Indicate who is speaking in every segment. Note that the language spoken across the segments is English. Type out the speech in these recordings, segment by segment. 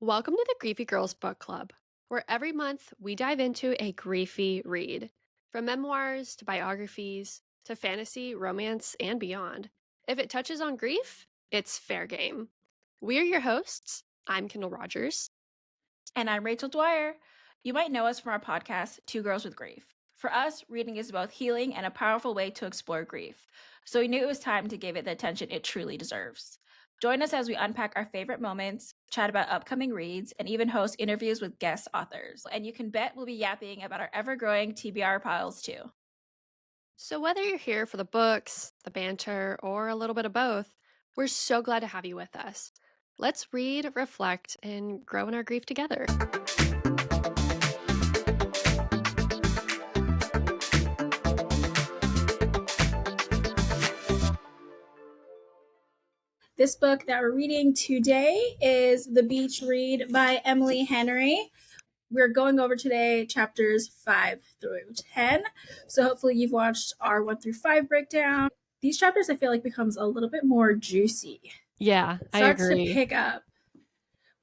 Speaker 1: Welcome to the Griefy Girls Book Club, where every month we dive into a griefy read. From memoirs to biographies to fantasy, romance, and beyond. If it touches on grief, it's fair game. We are your hosts. I'm Kendall Rogers.
Speaker 2: And I'm Rachel Dwyer. You might know us from our podcast, Two Girls with Grief. For us, reading is both healing and a powerful way to explore grief. So we knew it was time to give it the attention it truly deserves. Join us as we unpack our favorite moments, chat about upcoming reads, and even host interviews with guest authors. And you can bet we'll be yapping about our ever-growing TBR piles too.
Speaker 1: So, whether you're here for the books, the banter, or a little bit of both, we're so glad to have you with us. Let's read, reflect, and grow in our grief together.
Speaker 2: This book that we're reading today is The Beach Read by Emily Henry. We're going over today chapters 5 through 10. So hopefully you've watched our 1 through 5 breakdown. These chapters I feel like becomes a little bit more juicy.
Speaker 1: Yeah,
Speaker 2: It
Speaker 1: I
Speaker 2: starts to
Speaker 1: agree.
Speaker 2: pick up.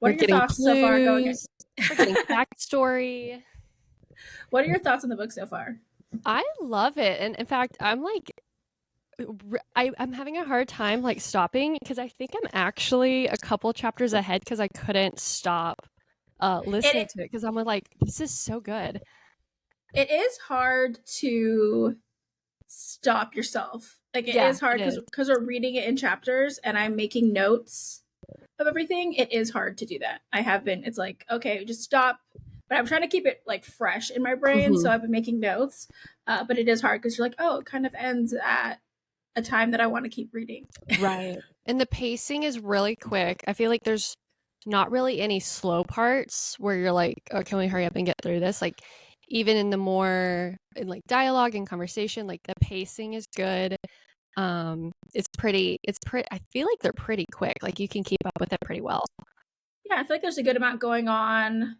Speaker 1: We're
Speaker 2: What are your
Speaker 1: getting
Speaker 2: thoughts so far going in?
Speaker 1: clues. We're getting backstory.
Speaker 2: What are your thoughts on the book so far?
Speaker 1: I love it. And in fact, I'm like, I'm having a hard time like stopping because I think I'm actually a couple chapters ahead because I couldn't stop listening
Speaker 2: It
Speaker 1: to it because I'm like, this is so good.
Speaker 2: it is hard to stop yourself. Like it
Speaker 1: Yeah,
Speaker 2: is hard
Speaker 1: it is.
Speaker 2: because we're reading it in chapters and I'm making notes of everything. It is hard to do that. I have been. It's like, okay, just stop. But I'm trying to keep it like fresh in my brain, so
Speaker 1: Mhm.
Speaker 2: I've been making notes. But it is hard because you're like, oh, it kind of ends at a time that I want to keep reading.
Speaker 1: Right. And the pacing is really quick. I feel like there's not really any slow parts where you're like, oh, can we hurry up and get through this? Like, even in the more in like dialogue and conversation, like the pacing is good. It's pretty I feel like they're pretty quick. Like you can keep up with it pretty well.
Speaker 2: Yeah, I feel like there's a good amount going on,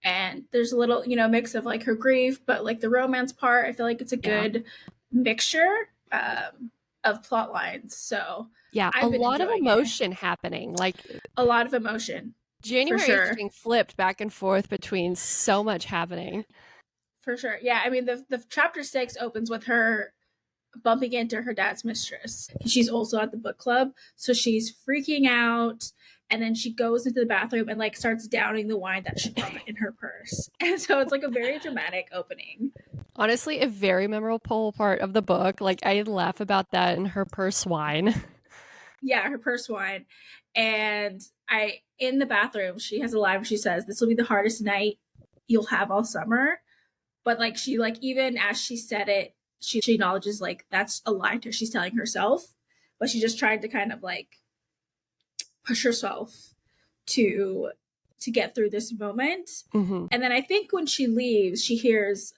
Speaker 2: and there's a little, mix of like her grief, but like the romance part, I feel like it's a
Speaker 1: Yeah.
Speaker 2: good mixture of plot lines. So
Speaker 1: Yeah, a
Speaker 2: I've been
Speaker 1: lot of
Speaker 2: enjoying it.
Speaker 1: emotion happening. Like
Speaker 2: A lot of emotion, for
Speaker 1: January is just
Speaker 2: sure.
Speaker 1: being flipped back and forth between so much happening.
Speaker 2: For sure. Yeah, I mean the chapter 6 opens with her bumping into her dad's mistress. She's also at the book club, so she's freaking out, and then she goes into the bathroom and like starts downing the wine that she brought in her purse. And so it's like a very dramatic opening.
Speaker 1: Honestly, a very memorable part of the book. Like I laugh about that in her purse wine.
Speaker 2: Yeah, her purse wine. And I in the bathroom, she has a line where she says, "This will be the hardest night you'll have all summer." But like she like even as she said it, she acknowledges like that's a lie to her. She's telling herself, but she just tried to kind of like push herself to get through this moment.
Speaker 1: Hmm.
Speaker 2: And then I think when she leaves, she hears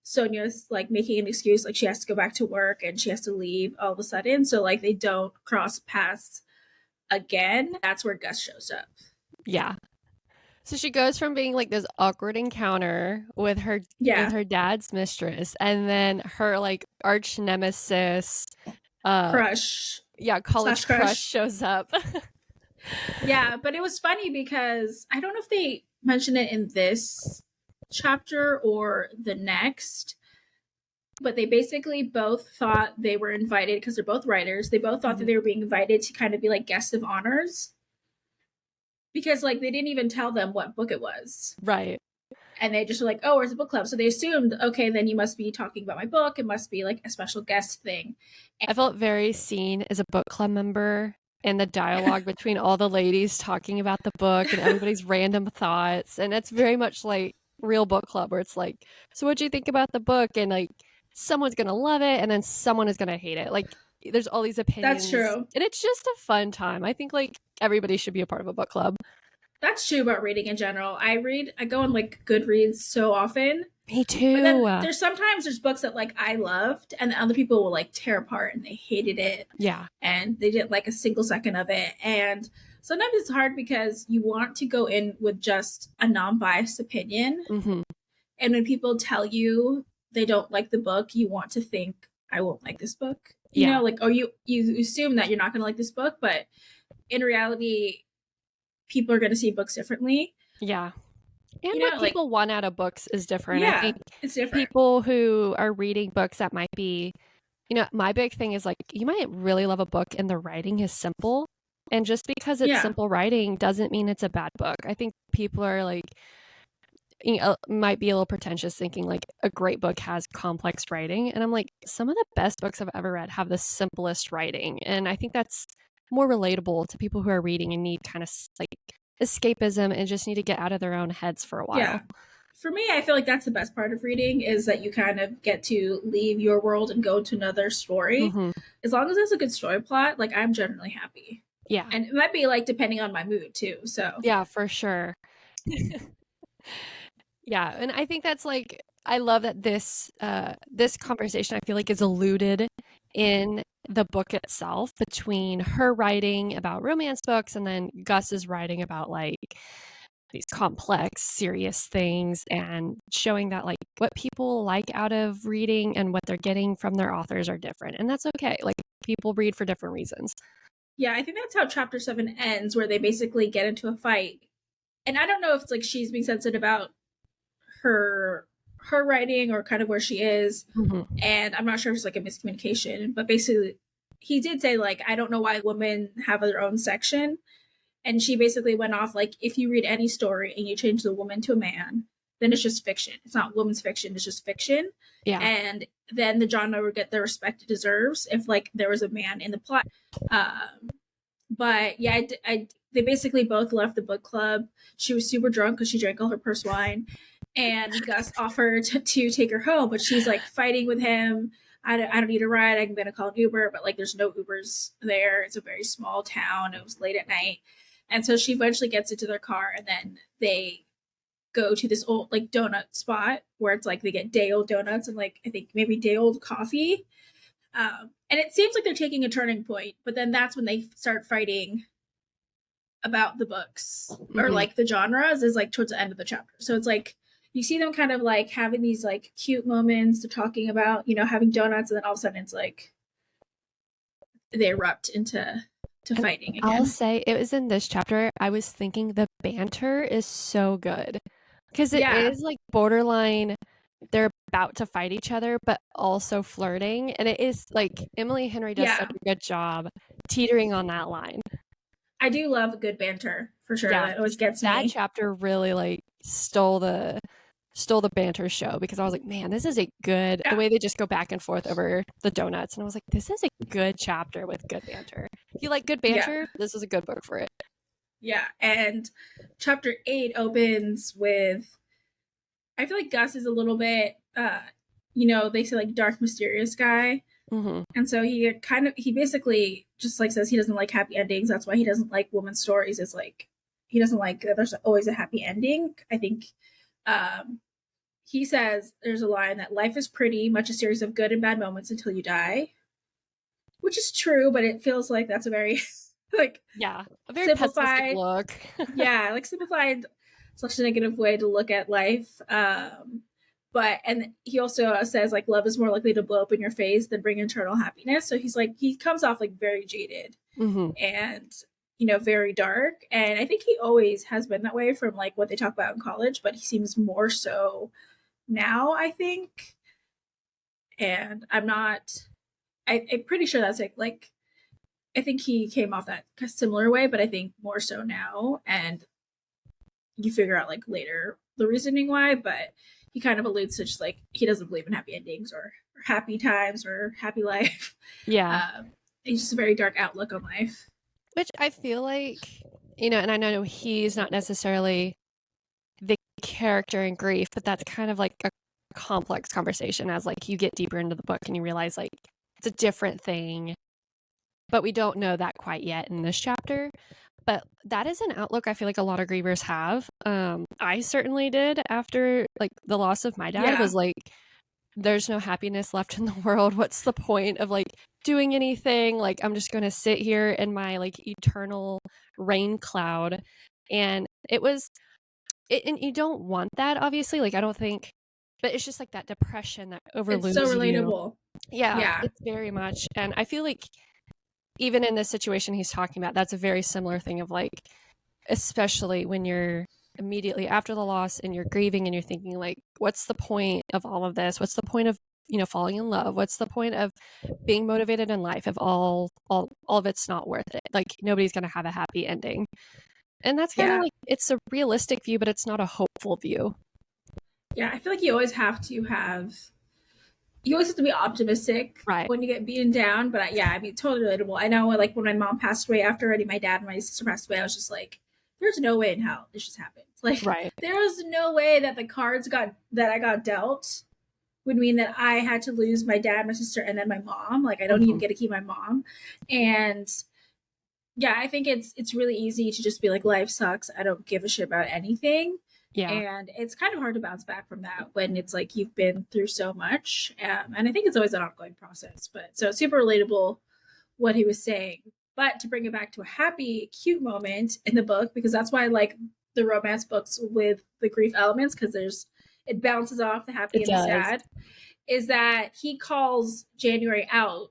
Speaker 2: Sonia's like making an excuse, like she has to go back to work and she has to leave all of a sudden. So like they don't cross paths again. That's where Gus shows up.
Speaker 1: Yeah. So she goes from being like this awkward encounter with
Speaker 2: Yeah,
Speaker 1: her dad's mistress and then her like arch nemesis uh
Speaker 2: crush
Speaker 1: yeah,
Speaker 2: slash
Speaker 1: college crush
Speaker 2: crush.
Speaker 1: shows up.
Speaker 2: Yeah, but it was funny because I don't know if they mentioned it in this chapter or the next, but they basically both thought they were invited because they're both writers. They both thought that
Speaker 1: Mhm.
Speaker 2: they were being invited to kind of be like guests of honors because like they didn't even tell them what book it was.
Speaker 1: Right.
Speaker 2: And they just were like, oh, where's the book club? So they assumed, okay, then you must be talking about my book. It must be like a special guest thing.
Speaker 1: I felt very seen as a book club member and the dialogue between all the ladies talking about the book and everybody's random thoughts. And it's very much like real book club where it's like, so what'd you think about the book? And like someone's gonna love it and then someone is gonna hate it. Like there's all these
Speaker 2: That's
Speaker 1: opinions.
Speaker 2: true.
Speaker 1: And it's just a fun time. I think like everybody should be a part of a book club.
Speaker 2: That's true about reading in general. I go on like Goodreads so often.
Speaker 1: Me
Speaker 2: But then
Speaker 1: too.
Speaker 2: there's books that like I loved and other people will like tear apart and they hated it
Speaker 1: Yeah.
Speaker 2: and they didn't like a single second of it. And sometimes it's hard because you want to go in with just a non-biased opinion.
Speaker 1: Hmm.
Speaker 2: And when people tell you they don't like the book, you want to think I won't like this book.
Speaker 1: Yeah.
Speaker 2: Like, or you assume that you're not going to like this book, but in reality, people are going to see books differently.
Speaker 1: Yeah. And
Speaker 2: You
Speaker 1: what
Speaker 2: know, like,
Speaker 1: people want out of books is different. I
Speaker 2: yeah,
Speaker 1: think
Speaker 2: it's different.
Speaker 1: people who are reading books that might be, my big thing is like, you might really love a book and the writing is simple. And just because it's
Speaker 2: Yeah.
Speaker 1: simple writing doesn't mean it's a bad book. I think people are like, might be a little pretentious thinking like a great book has complex writing. And I'm like, some of the best books I've ever read have the simplest writing. And I think that's more relatable to people who are reading and need kind of like escapism and just need to get out of their own heads for a
Speaker 2: Yeah.
Speaker 1: while.
Speaker 2: For me, I feel like that's the best part of reading is that you kind of get to leave your world and go to another story.
Speaker 1: Mm-hmm.
Speaker 2: As long as there's a good story plot, like I'm generally happy.
Speaker 1: Yeah.
Speaker 2: And it might be like depending on my mood too. So
Speaker 1: Yeah, for sure. Yeah, and I think that's like I love that this conversation I feel like is alluded in the book itself between her writing about romance books and then Gus's writing about like these complex, serious things and showing that like what people like out of reading and what they're getting from their authors are different. And that's okay. Like people read for different reasons.
Speaker 2: yeah, I think that's how chapter 7 ends, where they basically get into a fight. And I don't know if it's like she's being sensitive about her her writing or kind of where she is.
Speaker 1: Mm-hmm.
Speaker 2: And I'm not sure if it's like a miscommunication, but basically he did say like I don't know why women have their own section. And she basically went off like if you read any story and you change the woman to a man, then it's just fiction. It's not women's fiction, it's just fiction.
Speaker 1: Yeah.
Speaker 2: And then the genre would get the respect it deserves if like there was a man in the plot. But yeah, they basically both left the book club. She was super drunk because she drank all her purse wine, and Gus offered to take her home, but she's like fighting with him. I don't need a ride. I'm gonna call an Uber, but like there's no Ubers there. It's a very small town. It was late at night, and so she eventually gets into their car, and then they go to this old like donut spot where it's like they get day old donuts and like I think maybe day old coffee. And it seems like they're taking a turning point, but then that's when they start fighting about the books or
Speaker 1: Mm-hmm.
Speaker 2: like the genres is like towards the end of the chapter. So it's like you see them kind of like having these like cute moments they're talking about, having donuts, and then all of a sudden it's like they erupt into
Speaker 1: And
Speaker 2: fighting
Speaker 1: I'll
Speaker 2: again.
Speaker 1: say it was in this chapter, I was thinking the banter is so good because it
Speaker 2: Yeah.
Speaker 1: is like borderline, they're about to fight each other, but also flirting. And it is like Emily Henry does such
Speaker 2: Yeah.
Speaker 1: a good job teetering on that line.
Speaker 2: I do love a good banter for sure.
Speaker 1: Yeah,
Speaker 2: That always gets
Speaker 1: that
Speaker 2: me.
Speaker 1: chapter really like stole the banter show because I was like, man, this is a good the
Speaker 2: Yeah.
Speaker 1: way they just go back and forth over the donuts. And I was like, this is a good chapter with good banter. If you like good
Speaker 2: Yeah.
Speaker 1: banter, this is a good book for it.
Speaker 2: Yeah. And chapter 8 opens with I feel like Gus is a little bit they say like dark mysterious guy.
Speaker 1: Mm-hmm.
Speaker 2: And so he basically just like says he doesn't like happy endings. That's why he doesn't like women's stories. Is like he doesn't like that there's always a happy ending. I think um he says there's a line that life is pretty much a series of good and bad moments until you die, which is true, but it feels like that's a very like
Speaker 1: Yeah, a very pessimistic
Speaker 2: simplified,
Speaker 1: look.
Speaker 2: yeah, like simplified, such a negative way to look at life. But and he also says like love is more likely to blow up in your face than bring internal happiness. So he's like he comes off like very jaded
Speaker 1: Mm-hmm.
Speaker 2: and very dark. And I think he always has been that way from like what they talk about in college, but he seems more so now, I think. And I'm pretty sure that's like I think he came off that similar way, but I think more so now. And you figure out like later the reasoning why, but he kind of alludes to just like he doesn't believe in happy endings or happy times or happy life.
Speaker 1: Yeah,
Speaker 2: Um, it's just a very dark outlook on life.
Speaker 1: which I feel like, and I know he's not necessarily the character in grief, but that's kind of like a complex conversation as like you get deeper into the book and you realize like it's a different thing, but we don't know that quite yet in this chapter. But that is an outlook I feel like a lot of grievers have. I certainly did after like the loss of my dad
Speaker 2: Yeah.
Speaker 1: was like, there's no happiness left in the world. What's the point of like doing anything? Like I'm just going to sit here in my like eternal rain cloud. And and you don't want that obviously. Like I don't think, but it's just like that depression that
Speaker 2: It's so
Speaker 1: overlooms you.
Speaker 2: relatable.
Speaker 1: Yeah,
Speaker 2: Yeah.
Speaker 1: it's very much. And I feel like even in this situation he's talking about, that's a very similar thing of like especially when you're immediately after the loss and you're grieving and you're thinking like, what's the point of all of this? What's the point of, falling in love? What's the point of being motivated in life if all of it's not worth it? Like nobody's going to have a happy ending. And that's kind of
Speaker 2: Yeah.
Speaker 1: like, it's a realistic view, but it's not a hopeful view.
Speaker 2: Yeah, I feel like you always have to be optimistic
Speaker 1: Right.
Speaker 2: when you get beaten down. But yeah, I mean, totally relatable. I know, like when my mom passed away, after already my dad and my sister passed away, I was just like, "There's no way in hell this just happened. Like,
Speaker 1: Right.
Speaker 2: there was no way that the cards got that I got dealt would mean that I had to lose my dad, my sister, and then my mom. Like, I don't even
Speaker 1: Mhm.
Speaker 2: get to keep my mom." And yeah, I think it's really easy to just be like, life sucks. I don't give a shit about anything.
Speaker 1: Yeah.
Speaker 2: And it's kind of hard to bounce back from that when it's like you've been through so much. And I think it's always an ongoing process. But so it's super relatable what he was saying. But to bring it back to a happy, cute moment in the book, because that's why I like the romance books with the grief elements, because it bounces off the happy
Speaker 1: It
Speaker 2: and the
Speaker 1: does.
Speaker 2: sad, is that he calls January out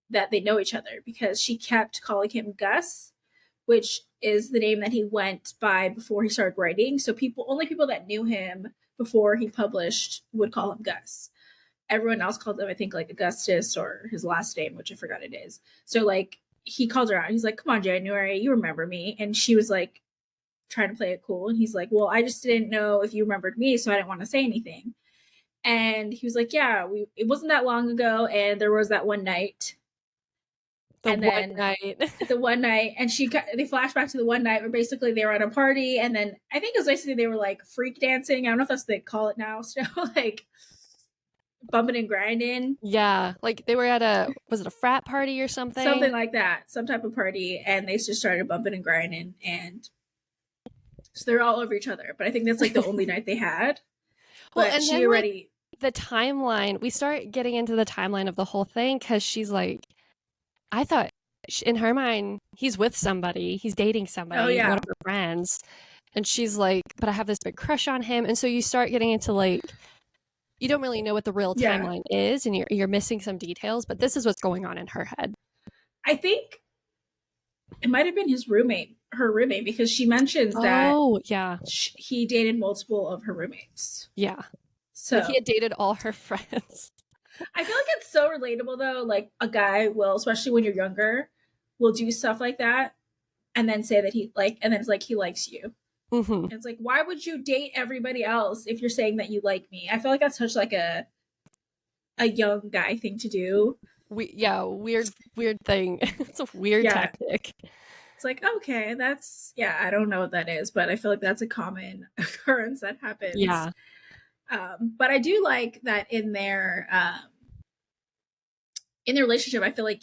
Speaker 2: that they know each other because she kept calling him Gus, which is the name that he went by before he started writing. So only people that knew him before he published would call him Gus. Everyone else called him, I think, like Augustus or his last name, which I forgot it is. So like he called her out. He's like, "Come on, January, you remember me?" And she was like trying to play it cool. And he's like, "Well, I just didn't know if you remembered me, so I didn't want to say anything." And he was like, "Yeah, it wasn't that long ago, and there was that one night."
Speaker 1: The
Speaker 2: And
Speaker 1: one
Speaker 2: then
Speaker 1: night.
Speaker 2: the one night, and they flash back to the one night where basically they were at a party, and then I think it was basically they were like freak dancing. I don't know if that's what they call it now, so like bumping and grinding,
Speaker 1: Yeah, like they were at was it a frat party or something?
Speaker 2: something like that, some type of party, and they just started bumping and grinding, and so they're all over each other. But I think that's like the only night they had.
Speaker 1: Well,
Speaker 2: But
Speaker 1: and
Speaker 2: she
Speaker 1: then like
Speaker 2: already,
Speaker 1: the timeline, we start getting into the timeline of the whole thing because she's like, I thought in her mind, he's with somebody, he's dating
Speaker 2: oh
Speaker 1: somebody, one
Speaker 2: yeah,
Speaker 1: of her friends. And she's like, but I have this big crush on him. And so you start getting into like, you don't really know what the real
Speaker 2: yeah.
Speaker 1: timeline is and you're missing some details, but this is what's going on in her head.
Speaker 2: I think it might have been her roommate, because she mentions that
Speaker 1: Oh, yeah.
Speaker 2: he dated multiple of her roommates.
Speaker 1: Yeah. Like he
Speaker 2: So
Speaker 1: had dated all her friends.
Speaker 2: I feel like it's so relatable though. Like a guy will, especially when you're younger, will do stuff like that and then say that and then it's like he likes you.
Speaker 1: Hmm.
Speaker 2: And it's like, why would you date everybody else if you're saying that you like me? I feel like that's such like a young guy thing to do.
Speaker 1: Yeah, weird thing. It's a weird
Speaker 2: Yeah.
Speaker 1: tactic.
Speaker 2: It's like, okay, yeah, I don't know what that is, but I feel like that's a common occurrence that happens.
Speaker 1: Yeah.
Speaker 2: But I do like that in their relationship, I feel like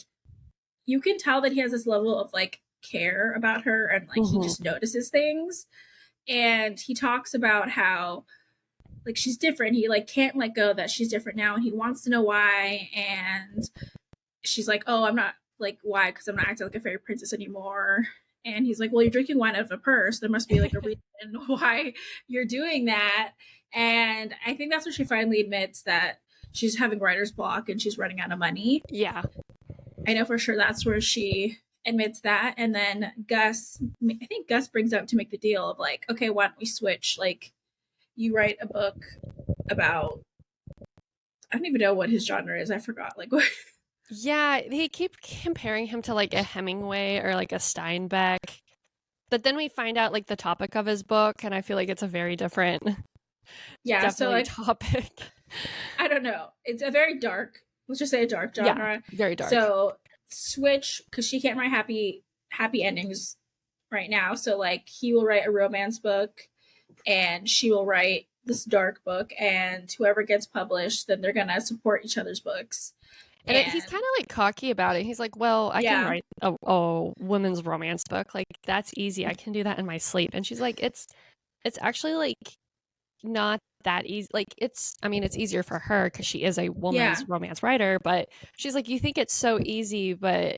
Speaker 2: you can tell that he has this level of like care about her, and like he
Speaker 1: Hmm.
Speaker 2: just notices things. And he talks about how like she's different. He like can't let go that she's different now, and he wants to know why. And she's like, "Oh, I'm not like why? Because I'm not acting like a fairy princess anymore." And he's like, "Well, you're drinking wine out of a purse. There must be like a reason why you're doing that." And I think that's when she finally admits that she's having writer's block and she's running out of money.
Speaker 1: Yeah.
Speaker 2: I know for sure that's where she admits that. And then I think Gus brings up to make the deal of like, "Okay, why don't we switch? Like, you write a book about, I don't even know what his genre is. I forgot. Like, what?
Speaker 1: Yeah, they keep comparing him to like a Hemingway or like a Steinbeck. But then we find out like the topic of his book, and I feel like it's a very different,
Speaker 2: Yeah. So,
Speaker 1: definitely
Speaker 2: like,
Speaker 1: topic.
Speaker 2: I don't know. It's a very dark, let's just say a dark
Speaker 1: Yeah,
Speaker 2: genre.
Speaker 1: very dark.
Speaker 2: So, switch, because she can't write happy endings right now. So, like, he will write a romance book and she will write this dark book, and whoever gets published, then they're gonna support each other's books.
Speaker 1: And he's
Speaker 2: And
Speaker 1: kind of like cocky about it. He's like, well, I can
Speaker 2: yeah,
Speaker 1: write a women's romance book. Like, that's easy. I can do that in my sleep. And she's like, it's actually like not that easy. Like, I mean, it's easier for her because she is a
Speaker 2: yeah,
Speaker 1: woman's romance writer, but she's like, you think it's so easy, but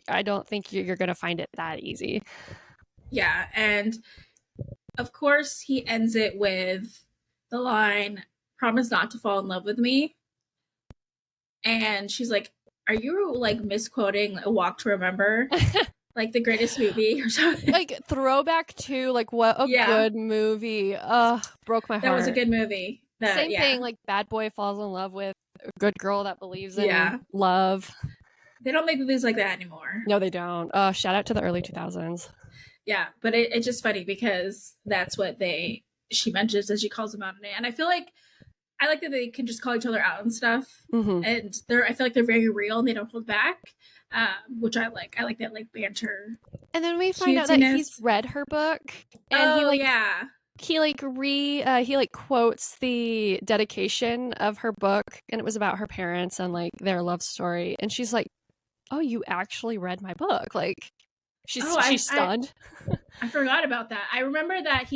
Speaker 1: I don't think you're going to find it that easy.
Speaker 2: yeah. And of course, he ends it with the line, "Promise not to fall in love with me." And she's like, "Are you like misquoting A Walk to Remember?" like the greatest movie or something.
Speaker 1: Like throwback to like what a
Speaker 2: Yeah,
Speaker 1: good movie. Broke my
Speaker 2: that was a
Speaker 1: heart.
Speaker 2: good movie. That
Speaker 1: Same
Speaker 2: yeah,
Speaker 1: thing, like bad boy falls in love with a good girl that believes in
Speaker 2: yeah.
Speaker 1: love.
Speaker 2: They don't make movies like that anymore.
Speaker 1: No, they don't. Shout out to the early 2000s.
Speaker 2: Yeah, but it's just funny because that's what they she mentions as she calls them out on it, and I feel like I like that they can just call each other out and stuff,
Speaker 1: Hmm.
Speaker 2: and I feel like they're very real and they don't hold back, which I like. I like that like banter,
Speaker 1: And then we find out that he's
Speaker 2: cutesiness.
Speaker 1: read her book, and
Speaker 2: Oh yeah.
Speaker 1: he like quotes the dedication of her book, and it was about her parents and like their love story, and she's like, "Oh, you actually read my book?" Like
Speaker 2: Oh,
Speaker 1: she's stunned.
Speaker 2: I forgot about that. I remember that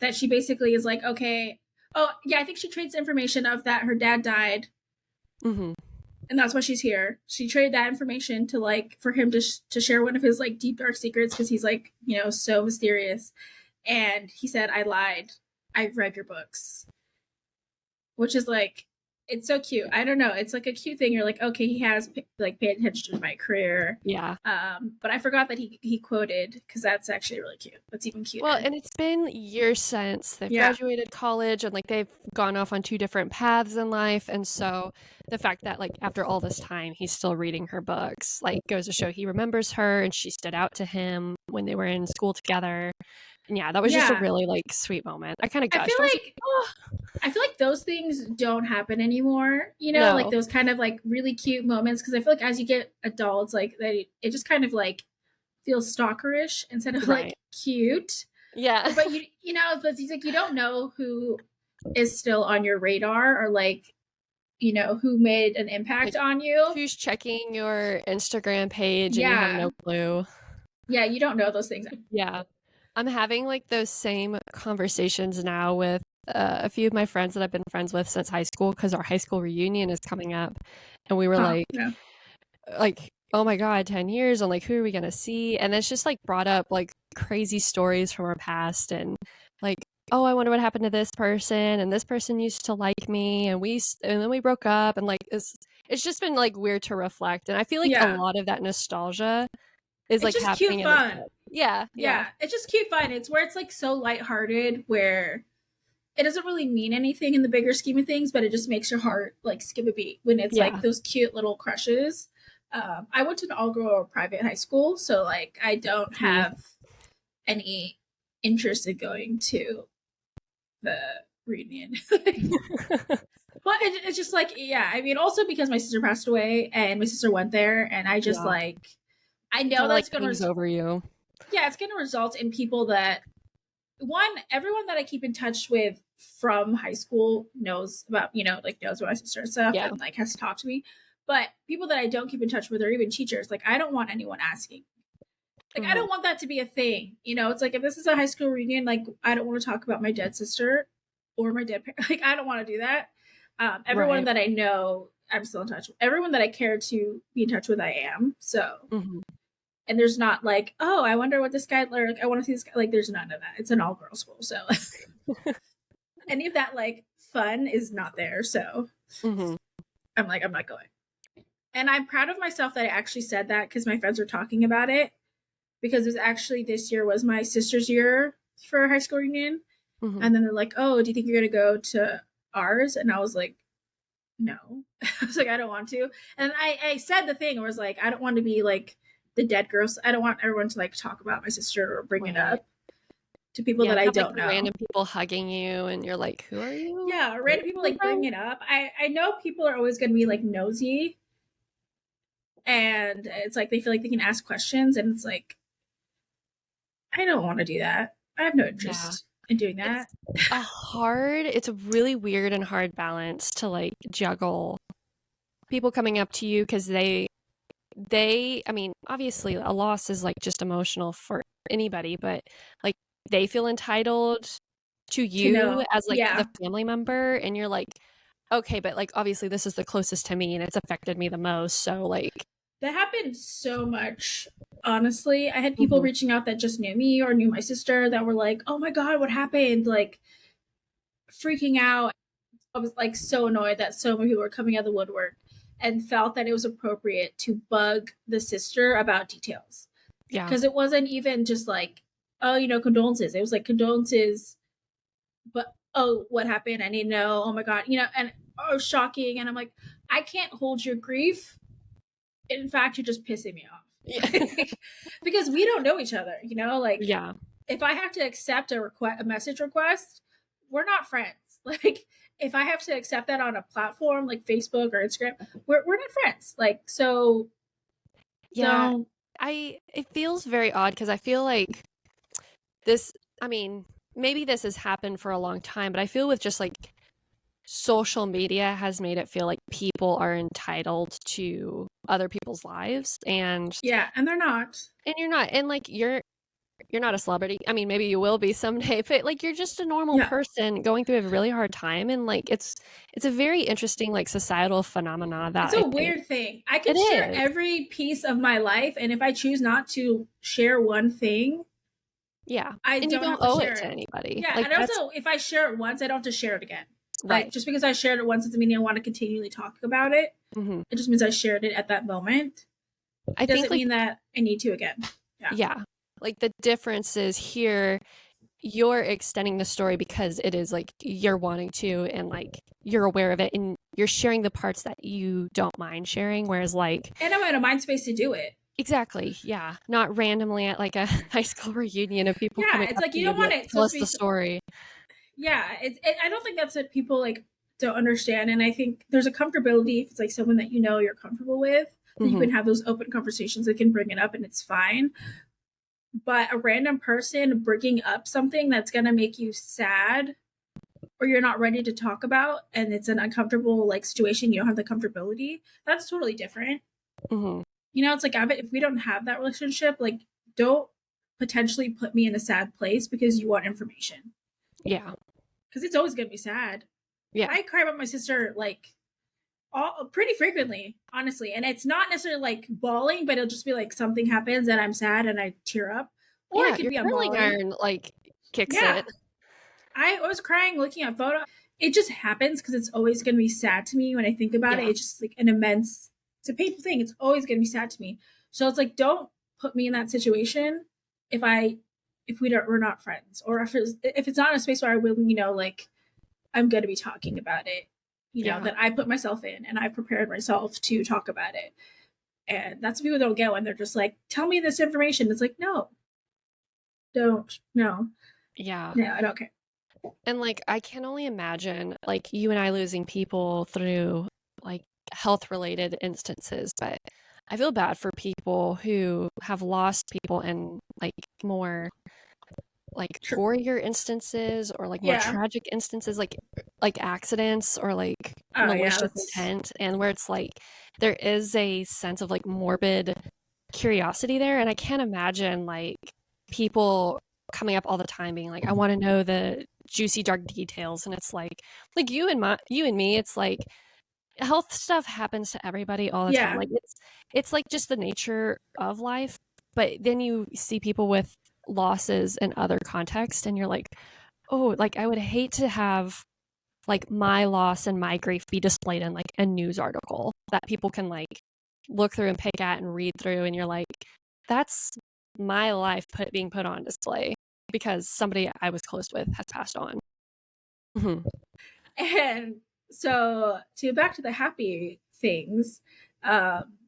Speaker 2: that she basically is like, okay. Oh yeah, I think she trades information of that her dad died,
Speaker 1: Hmm.
Speaker 2: and that's why she's here. She traded that information to like for him to share one of his like deep dark secrets because he's like so mysterious. And he said, "I lied. I've read your books," which is like it's so cute. I don't know. It's like a cute thing. You're like, okay, he has like paid attention to my career.
Speaker 1: Yeah.
Speaker 2: But I forgot that he quoted because that's actually really cute. That's even
Speaker 1: Well,
Speaker 2: cuter.
Speaker 1: and it's been years since they've
Speaker 2: Yeah,
Speaker 1: graduated college and like they've gone off on two different paths in life. And so the fact that like after all this time he's still reading her books like goes to show he remembers her and she stood out to him when they were in school together. And yeah, that was just a
Speaker 2: yeah.
Speaker 1: really like sweet moment. I kind of
Speaker 2: I feel
Speaker 1: gushed. I was like,
Speaker 2: like
Speaker 1: oh,
Speaker 2: I feel like those things don't happen anymore. Like
Speaker 1: no.
Speaker 2: those kind of like really cute moments. Because I feel like as you get adults, like it just kind of like feels stalkerish instead of
Speaker 1: Right.
Speaker 2: like cute.
Speaker 1: Yeah.
Speaker 2: But but it's like you don't know who is still on your radar or like who made an
Speaker 1: Like
Speaker 2: impact on you.
Speaker 1: who's checking your Instagram page and you have
Speaker 2: Yeah,
Speaker 1: no clue.
Speaker 2: yeah, you don't know those things.
Speaker 1: Yeah. I'm having like those same conversations now with a few of my friends that I've been friends with since high school because our high school reunion is coming up. And we were
Speaker 2: Huh? Yeah,
Speaker 1: like, oh my God, 10 years. And like, who are we going to see? And it's just like brought up like crazy stories from our past and like, oh, I wonder what happened to this person. And this person used to like me. And then we broke up. And like, it's just been like weird to reflect. And I feel like a
Speaker 2: yeah.
Speaker 1: lot of that nostalgia is
Speaker 2: It's
Speaker 1: like
Speaker 2: just cute
Speaker 1: happening in this
Speaker 2: fun.
Speaker 1: book. Yeah. Yeah.
Speaker 2: Yeah, it's just cute fun. It's where it's like so lighthearted, where it doesn't really mean anything in the bigger scheme of things, but it just makes your heart like skip a beat when it's like
Speaker 1: Yeah.
Speaker 2: those cute little crushes. I went to an all girl private high school, so like I don't
Speaker 1: Mhm.
Speaker 2: have any interest in going to the reunion. But it's just like, yeah, I mean, also because my sister passed away and my sister went there, and I just
Speaker 1: Yeah.
Speaker 2: like, I
Speaker 1: It
Speaker 2: know
Speaker 1: kind of like
Speaker 2: that's gonna,
Speaker 1: hangs over you.
Speaker 2: yeah, it's gonna result in people that everyone that I keep in touch with from high school knows about, like knows about my sister and stuff
Speaker 1: Yeah.
Speaker 2: and like has talked to me. But people that I don't keep in touch with or even teachers, like I don't want anyone asking. Like I
Speaker 1: Hmm.
Speaker 2: don't want that to be a thing. It's like if this is a high school reunion, like I don't want to talk about my dead sister or my dead parent. Like I don't want to do that. Everyone
Speaker 1: Right.
Speaker 2: that I know, I'm still in touch with. Everyone that I care to be in touch with, I am. So
Speaker 1: Hmm.
Speaker 2: and there's not like, oh, I wonder what this guy like. I want to see this guy. Like, there's none of that. It's an all girl school, so any of that like fun is not there. So
Speaker 1: Hmm.
Speaker 2: I'm like, I'm not going. And I'm proud of myself that I actually said that because my friends were talking about it because it was actually this year was my sister's year for a high school reunion,
Speaker 1: Hmm.
Speaker 2: and then they're like, oh, do you think you're gonna go to ours? And I was like, no. I was like, I don't want to. And I said the thing. I was like, I don't want to be like the dead girls. I don't want everyone to like talk about my sister or bring it
Speaker 1: Right.
Speaker 2: up to people
Speaker 1: Yeah,
Speaker 2: that
Speaker 1: and
Speaker 2: I
Speaker 1: have like
Speaker 2: don't
Speaker 1: the
Speaker 2: know.
Speaker 1: random people hugging you, and you're like, who are you?
Speaker 2: Yeah,
Speaker 1: Where are
Speaker 2: random
Speaker 1: you
Speaker 2: people
Speaker 1: coming
Speaker 2: like bring
Speaker 1: from?
Speaker 2: it up. I know people are always going to be like nosy, and it's like they feel like they can ask questions, and it's like I don't want to do that. I have no
Speaker 1: Yeah.
Speaker 2: interest in doing
Speaker 1: It's
Speaker 2: that.
Speaker 1: it's a really weird and hard balance to like juggle people coming up to you because I mean, obviously a loss is like just emotional for anybody, but like they feel entitled to
Speaker 2: To
Speaker 1: you
Speaker 2: know,
Speaker 1: as like the
Speaker 2: yeah,
Speaker 1: family member and you're like, okay, but like obviously this is the closest to me and it's affected me the most. So like,
Speaker 2: that happened so much. Honestly, I had people
Speaker 1: mhm,
Speaker 2: reaching out that just knew me or knew my sister that were like, "Oh my god, what happened?" Like freaking out. I was like so annoyed that so many people were coming out of the woodwork and felt that it was appropriate to bug the sister about details.
Speaker 1: Yeah.
Speaker 2: Because it wasn't even just like, oh, condolences. It was like condolences, but oh, what happened? I need to know. Oh my God, and oh, shocking. And I'm like, I can't hold your grief. In fact, you're just pissing me
Speaker 1: Yeah.
Speaker 2: off. Because we don't know each other, like
Speaker 1: Yeah.
Speaker 2: if I have to accept a message request, we're not friends. Like if I have to accept that on a platform like Facebook or Instagram, we're not friends. Like, so
Speaker 1: Yeah.
Speaker 2: don't.
Speaker 1: It feels very odd because I feel like this, I mean, maybe this has happened for a long time, but I feel with just like social media has made it feel like people are entitled to other people's lives,
Speaker 2: Yeah, and they're not.
Speaker 1: and you're not, and like you're not a celebrity. I mean, maybe you will be someday, but like you're just a normal
Speaker 2: Yeah,
Speaker 1: person going through a really hard time, and like it's a very interesting like societal phenomena that
Speaker 2: it's
Speaker 1: I
Speaker 2: a
Speaker 1: think
Speaker 2: weird thing. I
Speaker 1: it
Speaker 2: can share
Speaker 1: is.
Speaker 2: every piece of my life, and if I choose not to share one thing,
Speaker 1: Yeah.
Speaker 2: I
Speaker 1: And you
Speaker 2: don't
Speaker 1: don't
Speaker 2: have to
Speaker 1: owe it
Speaker 2: share
Speaker 1: to
Speaker 2: it.
Speaker 1: anybody.
Speaker 2: Yeah,
Speaker 1: Like
Speaker 2: and
Speaker 1: that's
Speaker 2: also if I share it once, I don't have to share it again. Like
Speaker 1: right.
Speaker 2: just because I shared it once doesn't mean I want to continually talk about it.
Speaker 1: Hmm.
Speaker 2: It just means I shared it at that moment.
Speaker 1: I
Speaker 2: It
Speaker 1: think
Speaker 2: doesn't
Speaker 1: like
Speaker 2: mean that I need to again. Yeah.
Speaker 1: yeah. Like the difference is here you're extending the story because it is like you're wanting to and like you're aware of it and you're sharing the parts that you don't mind sharing, whereas like
Speaker 2: And I'm in a mind space to do it.
Speaker 1: exactly, yeah, not randomly at like a high school reunion of people coming
Speaker 2: Yeah, it's
Speaker 1: up
Speaker 2: like
Speaker 1: to
Speaker 2: you
Speaker 1: you
Speaker 2: don't
Speaker 1: and be
Speaker 2: want
Speaker 1: like,
Speaker 2: it
Speaker 1: tell
Speaker 2: supposed
Speaker 1: us
Speaker 2: to be.
Speaker 1: the story.
Speaker 2: Yeah, I don't think that's what people like don't understand. And I think there's a comfortability if it's like someone that you're comfortable with, that you
Speaker 1: Hmm.
Speaker 2: can have those open conversations that can bring it up and it's fine. But a random person bringing up something that's gonna make you sad or you're not ready to talk about and it's an uncomfortable like situation, you don't have the comfortability, that's totally different.
Speaker 1: Hmm.
Speaker 2: It's like if we don't have that relationship, like don't potentially put me in a sad place because you want information,
Speaker 1: Yeah.
Speaker 2: because it's always gonna be sad.
Speaker 1: Yeah.
Speaker 2: I cry about my sister like all pretty frequently, honestly, and it's not necessarily like bawling, but it'll just be like something happens and I'm sad and I tear up, or it
Speaker 1: Yeah,
Speaker 2: could
Speaker 1: your
Speaker 2: be I'm
Speaker 1: curling
Speaker 2: bawling.
Speaker 1: iron like kicks
Speaker 2: Yeah,
Speaker 1: it.
Speaker 2: I was crying looking at photo. It just happens because it's always going to be sad to me when I think about it.
Speaker 1: Yeah.
Speaker 2: It's just like an immense, it's a painful thing. It's always going to be sad to me. So it's like, don't put me in that situation if we're not friends, or if it's not a space where I will, like I'm going to be talking about it,
Speaker 1: Yeah.
Speaker 2: that I put myself in and I've prepared myself to talk about it. And that's what people don't get when they're just like, tell me this information. It's like, no, don't, no,
Speaker 1: Yeah.
Speaker 2: no, I don't care.
Speaker 1: And like I can only imagine like you and I losing people through like health related instances, but I feel bad for people who have lost people in like more like gorier instances or like more
Speaker 2: Yeah.
Speaker 1: tragic instances like accidents or like
Speaker 2: Oh yeah,
Speaker 1: malicious
Speaker 2: that's
Speaker 1: intent, and where it's like there is a sense of like morbid curiosity there, and I can't imagine like people coming up all the time being like I want to know the juicy dark details, and it's like you and me, it's like health stuff happens to everybody all the time.
Speaker 2: yeah,
Speaker 1: Like it's like just the nature of life. But then you see people with losses in other contexts and you're like, "Oh, like I would hate to have like my loss and my grief be displayed in like a news article that people can like look through and pick at and read through and you're like, that's my life being put on display because somebody I was close with has passed on." Mhm.
Speaker 2: and so to back to the happy things, um,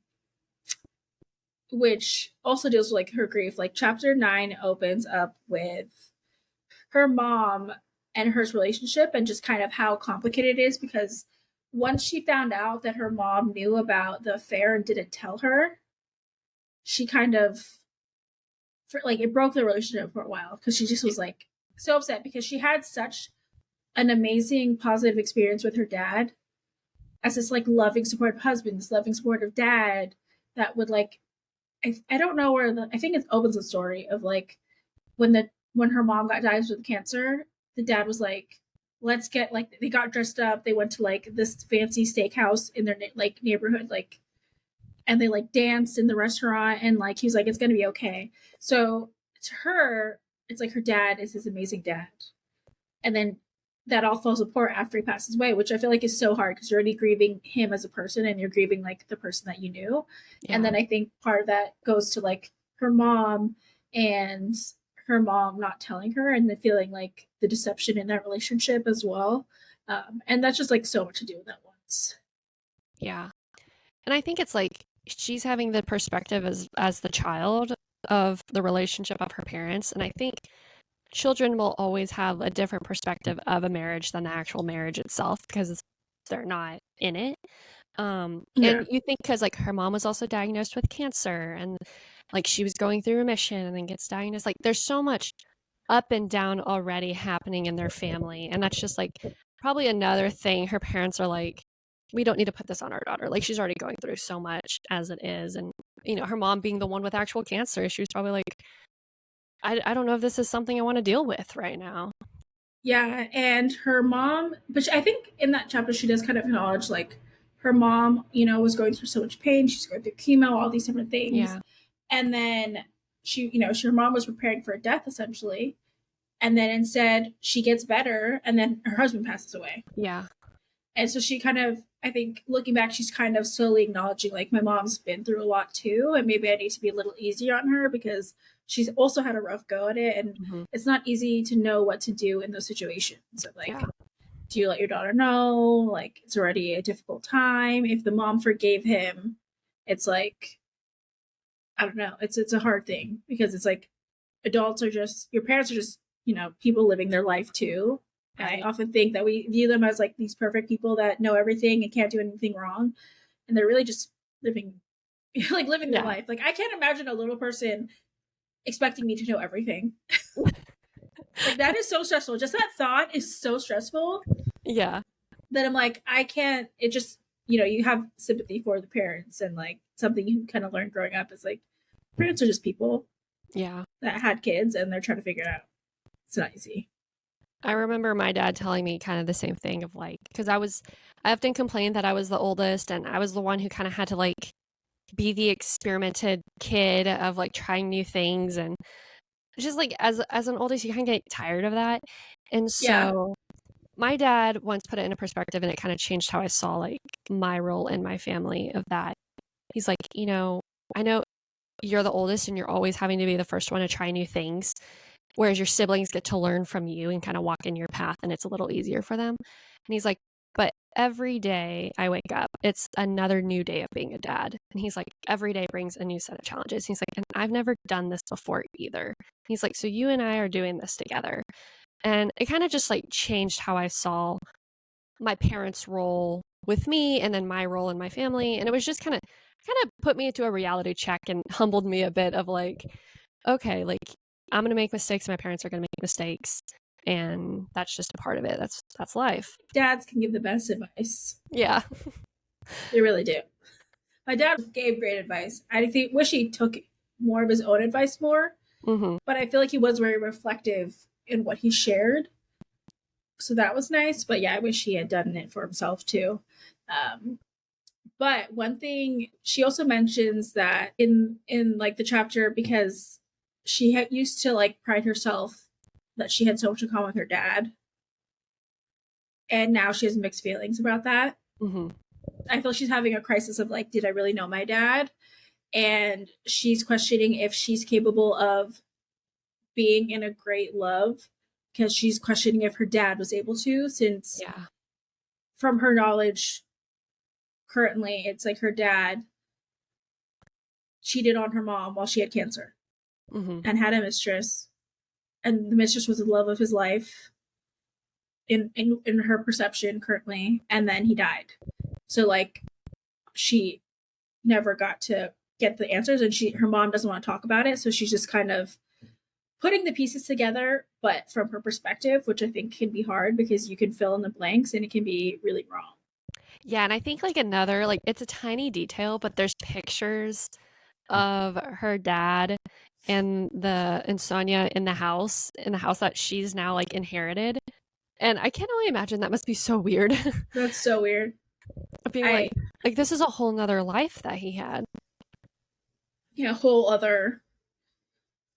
Speaker 2: which also deals with like her grief. Like chapter 9 opens up with her mom and her relationship and just kind of how complicated it is because once she found out that her mom knew about the affair and didn't tell her, she kind of like it broke the relationship for a while because she just was like so upset because she had such an amazing positive experience with her dad as this like loving supportive husband, this loving supportive dad that would like I don't know where I think it opens the story of like when her mom got diagnosed with cancer, the dad was like, let's get like they got dressed up, they went to like this fancy steakhouse in their like neighborhood, like and they like danced in the restaurant and like he was like it's gonna be okay. So to her, it's like her dad is his amazing dad. And then that all falls apart after he passes away, which I feel like is so hard because you're already grieving him as a person and you're grieving like the person that you knew. And
Speaker 1: Yeah.
Speaker 2: then I think part of that goes to like her mom and her mom not telling her, and the feeling like the deception in that relationship as well. And that's just like so much to do with that once.
Speaker 1: Yeah. And I think it's like she's having the perspective as the child of the relationship of her parents. And I think children will always have a different perspective of a marriage than the actual marriage itself because they're not in it.
Speaker 2: Yeah.
Speaker 1: And you think because like her mom was also diagnosed with cancer and like she was going through remission and then gets diagnosed. Like there's so much up and down already happening in their family. And that's just like probably another thing. Her parents are like, we don't need to put this on our daughter. Like she's already going through so much as it is. And, you know, her mom being the one with actual cancer, she was probably like, I don't know if this is something I want to deal with right now.
Speaker 2: Yeah, and her mom, but I think in that chapter she does kind of acknowledge like her mom, was going through so much pain. She's going through chemo, all these different things,
Speaker 1: Yeah.
Speaker 2: and then her mom was preparing for a death essentially, and then instead she gets better, and then her husband passes away.
Speaker 1: Yeah.
Speaker 2: And so she kind of, I think, looking back, she's kind of slowly acknowledging like my mom's been through a lot too, and maybe I need to be a little easier on her because she's also had a rough go at it, and
Speaker 1: Mm-hmm.
Speaker 2: it's not easy to know what to do in those situations. So like,
Speaker 1: Yeah.
Speaker 2: do you let your daughter know like it's already a difficult time? If the mom forgave him, it's like, I don't know, it's a hard thing because it's like adults are just, your parents are just, people living their life too. I
Speaker 1: Right.
Speaker 2: often think that we view them as like these perfect people that know everything and can't do anything wrong, and they're really just living like living their
Speaker 1: Yeah.
Speaker 2: life. Like I can't imagine a little person expecting me to know everything. Like that is so stressful. Just that thought is so stressful
Speaker 1: Yeah.
Speaker 2: that I'm like, I can't. It just, you have sympathy for the parents, and like something you kind of learn growing up is like parents are just people
Speaker 1: Yeah.
Speaker 2: that had kids and they're trying to figure it out. It's not easy.
Speaker 1: I remember my dad telling me kind of the same thing of like, because I often complained that I was the oldest and I was the one who kind of had to like be the experimented kid of like trying new things. And it's just like, as an oldest, you kind of get tired of that. And
Speaker 2: Yeah,
Speaker 1: so my dad once put it into perspective and it kind of changed how I saw like my role in my family of that. He's like, I know you're the oldest and you're always having to be the first one to try new things. Whereas your siblings get to learn from you and kind of walk in your path and it's a little easier for them. And he's like, but every day I wake up, it's another new day of being a dad. And he's like, every day brings a new set of challenges. He's like, and I've never done this before either. He's like, so you and I are doing this together. And it kind of just like changed how I saw my parents' role with me and then my role in my family. And it was just kind of put me into a reality check and humbled me a bit of like, okay, like I'm gonna make mistakes, my parents are gonna make mistakes. And that's just a part of it. That's life.
Speaker 2: dads can give the best advice.
Speaker 1: Yeah.
Speaker 2: They really do. My dad gave great advice. I think wish he took more of his own advice more,
Speaker 1: Mm-hmm.
Speaker 2: but I feel like he was very reflective in what he shared. So that was nice. But yeah, I wish he had done it for himself too. Um, but one thing she also mentions that in like the chapter, because she had used to like pride herself that she had so much in common with her dad, and now she has mixed feelings about that.
Speaker 1: Mm-hmm.
Speaker 2: I feel she's having a crisis of like, did I really know my dad? And she's questioning if she's capable of being in a great love, because she's questioning if her dad was able to, since
Speaker 1: Yeah.
Speaker 2: from her knowledge currently it's like her dad cheated on her mom while she had cancer
Speaker 1: Mm-hmm.
Speaker 2: and had a mistress, and the mistress was the love of his life in her perception currently, and then he died. So like she never got to get the answers, and her mom doesn't want to talk about it, so she's just kind of putting the pieces together, but from her perspective, which I think can be hard because you can fill in the blanks and it can be really wrong.
Speaker 1: Yeah, and I think like another like it's a tiny detail, but there's pictures of her dad and Sonia in the house that she's now like inherited. And I can't only imagine that must be so weird.
Speaker 2: That's so weird.
Speaker 1: Being
Speaker 2: I
Speaker 1: like this is a whole nother life that he had.
Speaker 2: Yeah, whole other.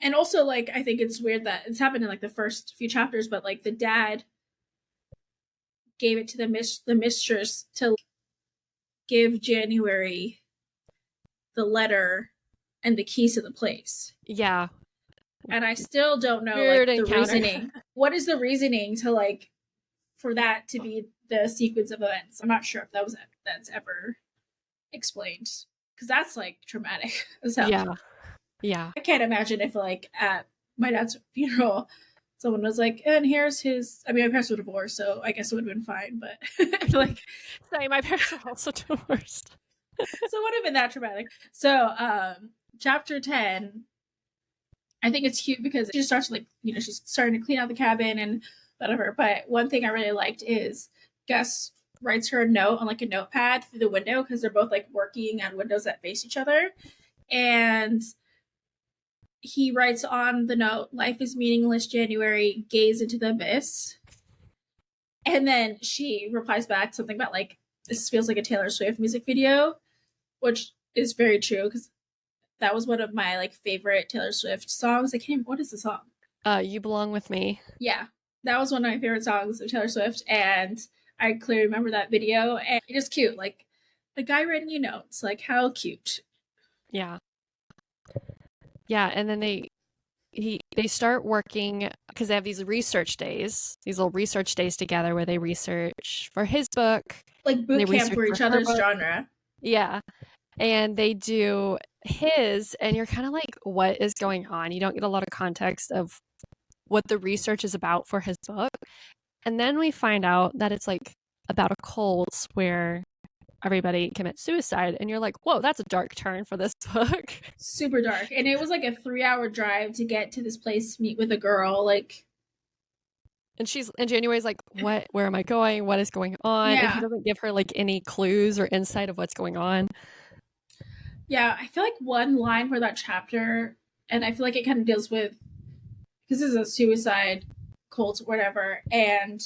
Speaker 2: And also like I think it's weird that it's happened in like the first few chapters, but like the dad gave it to the mistress to give January the letter and the keys to the place.
Speaker 1: Yeah.
Speaker 2: And I still don't know
Speaker 1: Weird
Speaker 2: like the
Speaker 1: encounter.
Speaker 2: reasoning. What is the reasoning to like for that to be the sequence of events? I'm not sure if that's ever explained because that's like traumatic as hell.
Speaker 1: Yeah. Yeah.
Speaker 2: I can't imagine if like at my dad's funeral someone was like, and here's his. I mean, my parents were divorced, so I guess it would have been fine. But like,
Speaker 1: Same. My parents were also divorced.
Speaker 2: so it would have been that traumatic. So, chapter 10, I think it's cute because she starts like, she's starting to clean out the cabin and whatever. But one thing I really liked is Gus writes her a note on like a notepad through the window because they're both like working on windows that face each other. And he writes on the note, "Life is meaningless, January, gaze into the abyss." And then she replies back something about like, "This feels like a Taylor Swift music video," which is very true because that was one of my like favorite Taylor Swift songs. I can't even, what is the song?
Speaker 1: You Belong With Me.
Speaker 2: Yeah, that was one of my favorite songs of Taylor Swift, and I clearly remember that video. And it's just cute, like the guy writing you notes, like how cute.
Speaker 1: Yeah. Yeah, and then they start working because they have these research days, these little research days together where they research for his book,
Speaker 2: like boot camp for each other's
Speaker 1: book.
Speaker 2: genre.
Speaker 1: Yeah, and they do his, and you're kind of like, what is going on? You don't get a lot of context of what the research is about for his book, and then we find out that it's like about a cult where everybody commits suicide, and you're like, whoa, that's a dark turn for this book.
Speaker 2: Super dark. And it was like a 3-hour drive to get to this place to meet with a girl, like,
Speaker 1: and January's like, what, where am I going, what is going on? And he doesn't give her like any clues or insight of what's going on.
Speaker 2: Yeah, I feel like one line for that chapter, and I feel like it kind of deals with, because this is a suicide cult or whatever, and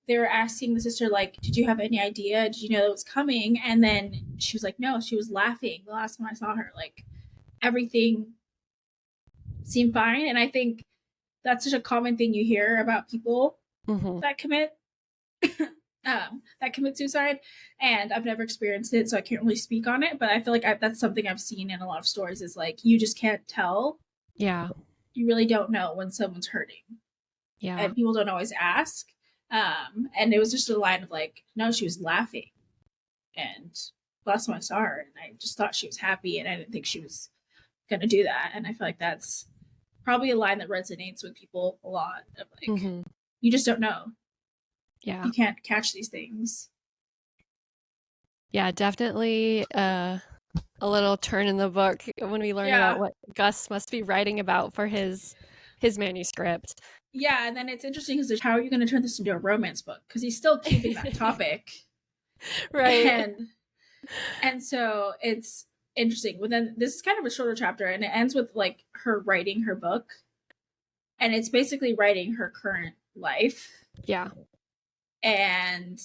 Speaker 2: they were asking the sister, like, did you have any idea? Did you know it was coming? And then she was like, no, she was laughing the last time I saw her. Like, everything seemed fine. And I think that's such a common thing you hear about people that commit suicide. And I've never experienced it, so I can't really speak on it. But I feel like that's something I've seen in a lot of stories is like, you just can't tell.
Speaker 1: Yeah.
Speaker 2: You really don't know when someone's hurting.
Speaker 1: Yeah.
Speaker 2: And people don't always ask. And it was just a line of like, no, she was laughing. And last time I saw her, and I just thought she was happy, and I didn't think she was going to do that. And I feel like that's probably a line that resonates with people a lot of like, you just don't know.
Speaker 1: Yeah.
Speaker 2: You can't catch these things.
Speaker 1: Yeah, definitely a little turn in the book when we learn about what Gus must be writing about for his manuscript.
Speaker 2: Yeah, and then it's interesting because how are you going to turn this into a romance book? Because he's still keeping that topic.
Speaker 1: Right.
Speaker 2: And so it's interesting. But then this is kind of a shorter chapter, and it ends with like her writing her book. And it's basically writing her current life.
Speaker 1: Yeah.
Speaker 2: And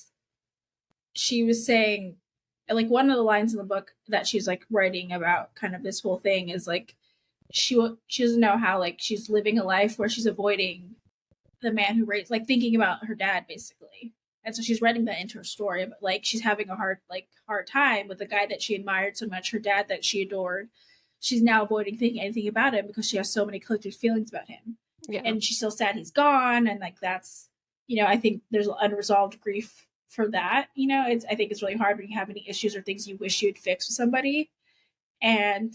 Speaker 2: she was saying, like, one of the lines in the book that she's like writing about kind of this whole thing is like, she doesn't know how like she's living a life where she's avoiding the man who raised, like thinking about her dad basically. And so she's writing that into her story, but like she's having a hard time with the guy that she admired so much, her dad that she adored. She's now avoiding thinking anything about him because she has so many conflicted feelings about him.
Speaker 1: Yeah.
Speaker 2: And she's still sad he's gone, and like that's, I think there's unresolved grief for that. I think it's really hard when you have any issues or things you wish you'd fix with somebody. And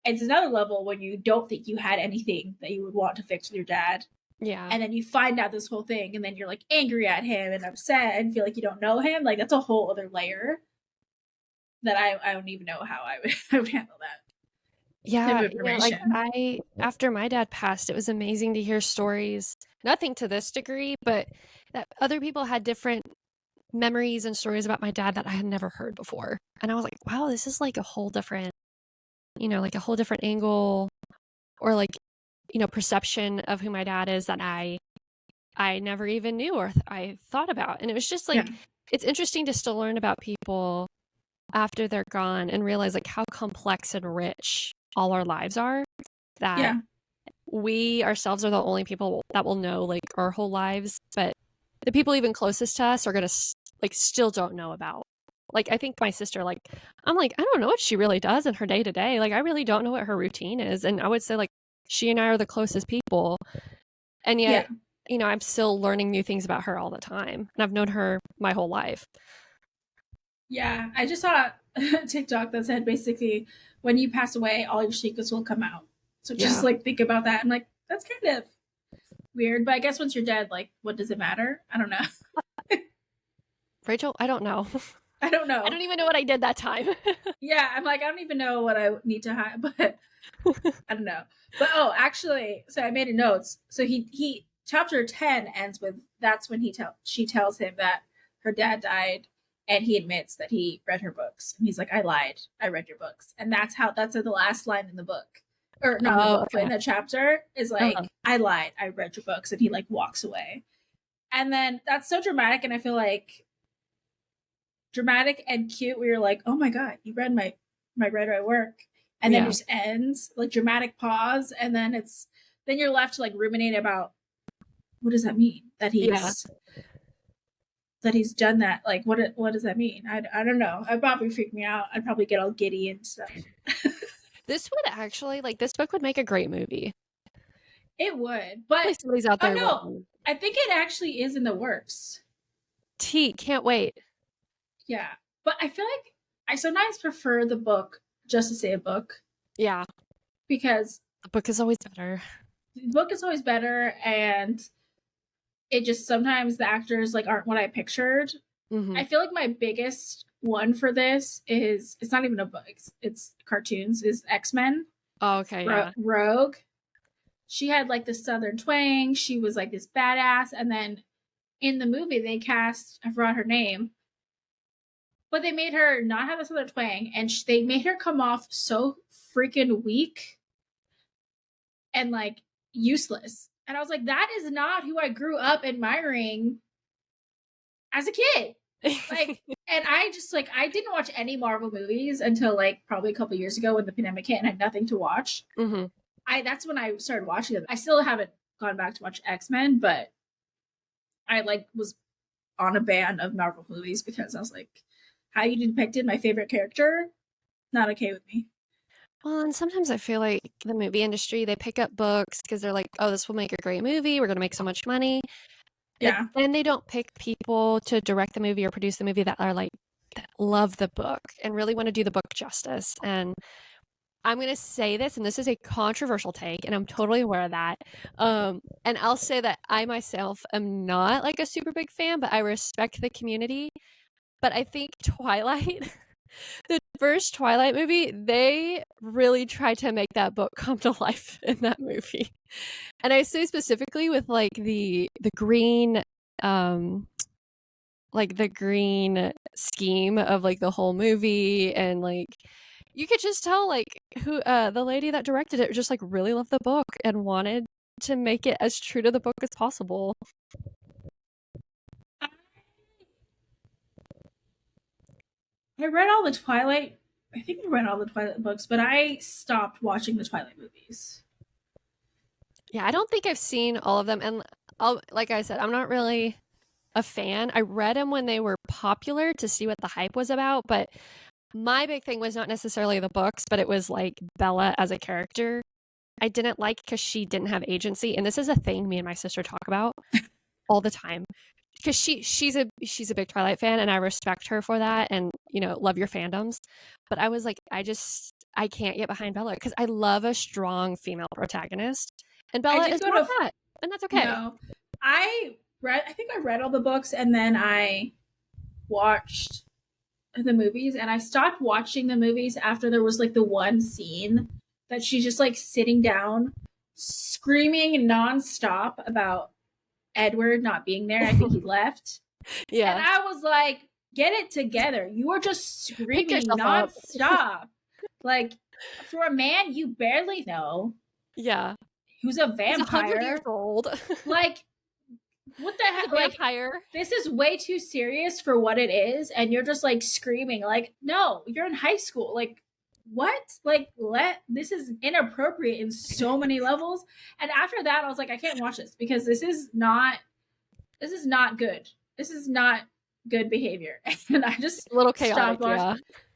Speaker 2: it's another level when you don't think you had anything that you would want to fix with your dad.
Speaker 1: Yeah.
Speaker 2: And then you find out this whole thing, and then you're like angry at him and upset and feel like you don't know him. Like that's a whole other layer that I don't even know how I would handle that.
Speaker 1: Yeah, like after my dad passed, it was amazing to hear stories, nothing to this degree, but that other people had different memories and stories about my dad that I had never heard before. And I was like, wow, this is like a whole different, like a whole different angle or like, perception of who my dad is that I never even knew or I thought about. And it was just like, it's interesting to still learn about people after they're gone and realize like how complex and rich all our lives are, that we ourselves are the only people that will know like our whole lives, but the people even closest to us are going to like still don't know about Like, I think my sister, like, I'm like, I don't know what she really does in her day to day. Like, I really don't know what her routine is. And I would say, like, she and I are the closest people. And
Speaker 2: Yeah.
Speaker 1: yet, I'm still learning new things about her all the time. And I've known her my whole life.
Speaker 2: Yeah. I just saw a TikTok that said basically when you pass away, all your secrets will come out. So just
Speaker 1: Yeah.
Speaker 2: like think about that. I'm like, that's kind of weird. But I guess once you're dead, like, what does it matter? I don't know.
Speaker 1: Rachel, I don't know.
Speaker 2: I don't
Speaker 1: I
Speaker 2: know.
Speaker 1: don't even know what I did that time.
Speaker 2: Yeah, I'm like, I don't even know what I need to hide, but I don't know. But oh, actually, so I made a notes. So he chapter 10 ends with that's when she tells him that her dad died, and he admits that he read her books. And he's like, I lied. I read your books. And that's the last line in the book. Or not in the
Speaker 1: Oh,
Speaker 2: book, but in
Speaker 1: okay.
Speaker 2: the chapter is
Speaker 1: Uh-huh.
Speaker 2: like, I lied. I read your books. And he like walks away. And then that's so dramatic, and I feel like dramatic and cute where you're like, oh my god, you read my work, and then it
Speaker 1: Yeah.
Speaker 2: just ends like dramatic pause, and then you're left to like ruminate about what does that mean
Speaker 1: Yeah.
Speaker 2: that he's done that, like what does that mean? I don't know. I'd probably freak me out. I'd probably get all giddy and stuff.
Speaker 1: This would actually, like, this book would make a great movie.
Speaker 2: It would, but
Speaker 1: Hopefully somebody's out
Speaker 2: oh
Speaker 1: there
Speaker 2: no,
Speaker 1: listening.
Speaker 2: I think it actually is in the works.
Speaker 1: T, can't wait.
Speaker 2: Yeah, but I feel like I sometimes prefer the book just to say a book,
Speaker 1: Yeah.
Speaker 2: because
Speaker 1: The book is always better.
Speaker 2: the book is always better, and it just sometimes the actors like aren't what I pictured.
Speaker 1: Hmm.
Speaker 2: I feel like my biggest one for this is it's not even a book, it's cartoons, is X-Men.
Speaker 1: Oh, okay, yeah.
Speaker 2: Rogue. She had like the southern twang. She was like this badass, and then in the movie they cast, I forgot her name, but they made her not have the southern twang, and they made her come off so freaking weak and like useless. And I was like, that is not who I grew up admiring as a kid. Like, and I just like I didn't watch any Marvel movies until like probably a couple years ago when the pandemic hit and I had nothing to watch.
Speaker 1: Hmm.
Speaker 2: I That's when I started watching them. I still haven't gone back to watch X-Men, but I like was on a ban of Marvel movies because I was like, how you depicted my favorite character, not okay with me.
Speaker 1: Well, and sometimes I feel like the movie industry, they pick up books because they're like, oh, this will make a great movie. We're going to make so much money. But
Speaker 2: Yeah.
Speaker 1: then they don't pick people to direct the movie or produce the movie that are like, that love the book and really want to do the book justice. And I'm going to say this, and this is a controversial take, and I'm totally aware of that. And I'll say that I myself am not like a super big fan, but I respect the community. But I think Twilight, the first Twilight movie, they really tried to make that book come to life in that movie. And I say specifically with the green like the green scheme of like the whole movie, and like you could just tell like who the lady that directed it just like really loved the book and wanted to make it as true to the book as possible.
Speaker 2: I read all the Twilight. I think I read all the Twilight books, but I stopped watching the Twilight movies.
Speaker 1: Yeah, I don't think I've seen all of them, and like I said, I'm not really a fan. I read them when they were popular to see what the hype was about, but my big thing was not necessarily the books, but it was like Bella as a character. I didn't like because she didn't have agency, and this is a thing me and my sister talk about all the time. Because she's a big Twilight fan, and I respect her for that, and love your fandoms. But I was like, I can't get behind Bella because I love a strong female protagonist, and
Speaker 2: I
Speaker 1: Bella
Speaker 2: did
Speaker 1: is
Speaker 2: go
Speaker 1: not
Speaker 2: to
Speaker 1: that, and that's okay.
Speaker 2: No. I think I read all the books, and then I watched the movies, and I stopped watching the movies after there was like the one scene that she's just like sitting down screaming nonstop about Edward not being there. I think he left. And
Speaker 1: Yeah,
Speaker 2: I was like, get it together. You are just
Speaker 1: pick
Speaker 2: screaming
Speaker 1: yourself up.
Speaker 2: nonstop. Like, for a man you barely know
Speaker 1: Yeah,
Speaker 2: who's a
Speaker 1: he's 100 years
Speaker 2: vampire,
Speaker 1: old.
Speaker 2: like, what the
Speaker 1: He's
Speaker 2: heck?
Speaker 1: a
Speaker 2: Like,
Speaker 1: vampire.
Speaker 2: this is way too serious for what it is. And you're just like screaming, like, no, you're in high school. Like, what? Like, this is inappropriate in so many levels. And after that, I was like, I can't watch this because this is not good. This is not good behavior. And I just
Speaker 1: A little
Speaker 2: stopped
Speaker 1: chaotic,
Speaker 2: watching.
Speaker 1: yeah.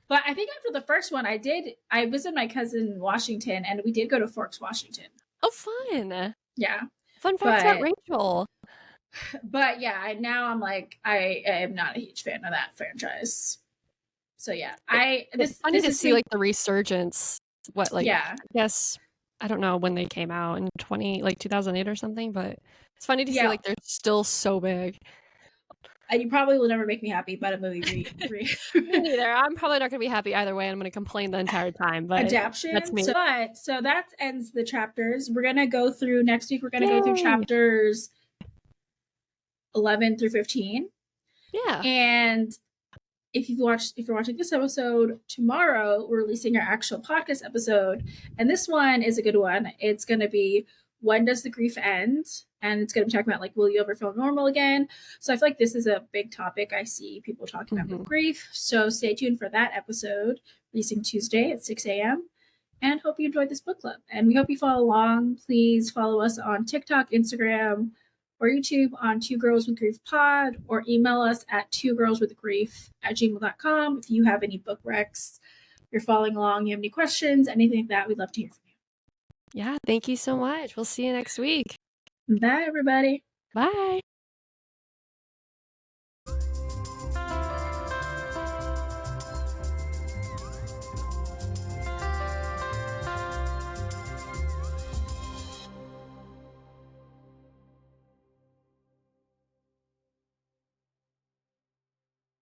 Speaker 2: But I think after the first one, I visited my cousin in Washington, and we did go to Forks, Washington.
Speaker 1: Oh, fun.
Speaker 2: Yeah.
Speaker 1: Fun facts about
Speaker 2: But
Speaker 1: Rachel.
Speaker 2: yeah, now I'm like, I am not a huge fan of that franchise. So yeah,
Speaker 1: It's funny
Speaker 2: this
Speaker 1: to
Speaker 2: has
Speaker 1: see
Speaker 2: been,
Speaker 1: like the resurgence. What, like,
Speaker 2: yeah,
Speaker 1: I guess I don't know when they came out in 2008 or something, but it's funny to see
Speaker 2: yeah.
Speaker 1: like they're still so big.
Speaker 2: And you probably will never make me happy about a movie
Speaker 1: Me neither. I'm probably not gonna be happy either way. I'm gonna complain the entire time, but that's
Speaker 2: adaptation.
Speaker 1: me.
Speaker 2: So that ends the chapters. We're gonna go through next week. We're gonna go through
Speaker 1: Yay!
Speaker 2: chapters 11 through 15.
Speaker 1: Yeah.
Speaker 2: And if you're watching this episode tomorrow, we're releasing our actual podcast episode, and this one is a good one. It's going to be, when does the grief end? And it's going to be talking about, like, will you ever feel normal again? So I feel like this is a big topic I see people talking about with grief. So stay tuned for that episode, releasing Tuesday at 6 a.m. And hope you enjoyed this book club. And we hope you follow along. Please follow us on TikTok, Instagram, or YouTube on Two Girls with Grief Pod, or email us at twogirlswithgrief@gmail.com if you have any book recs, you're following along, you have any questions, anything like that, we'd love to hear from
Speaker 1: Yeah, thank you so much. We'll see you next week.
Speaker 2: you. Bye, everybody.
Speaker 1: Bye.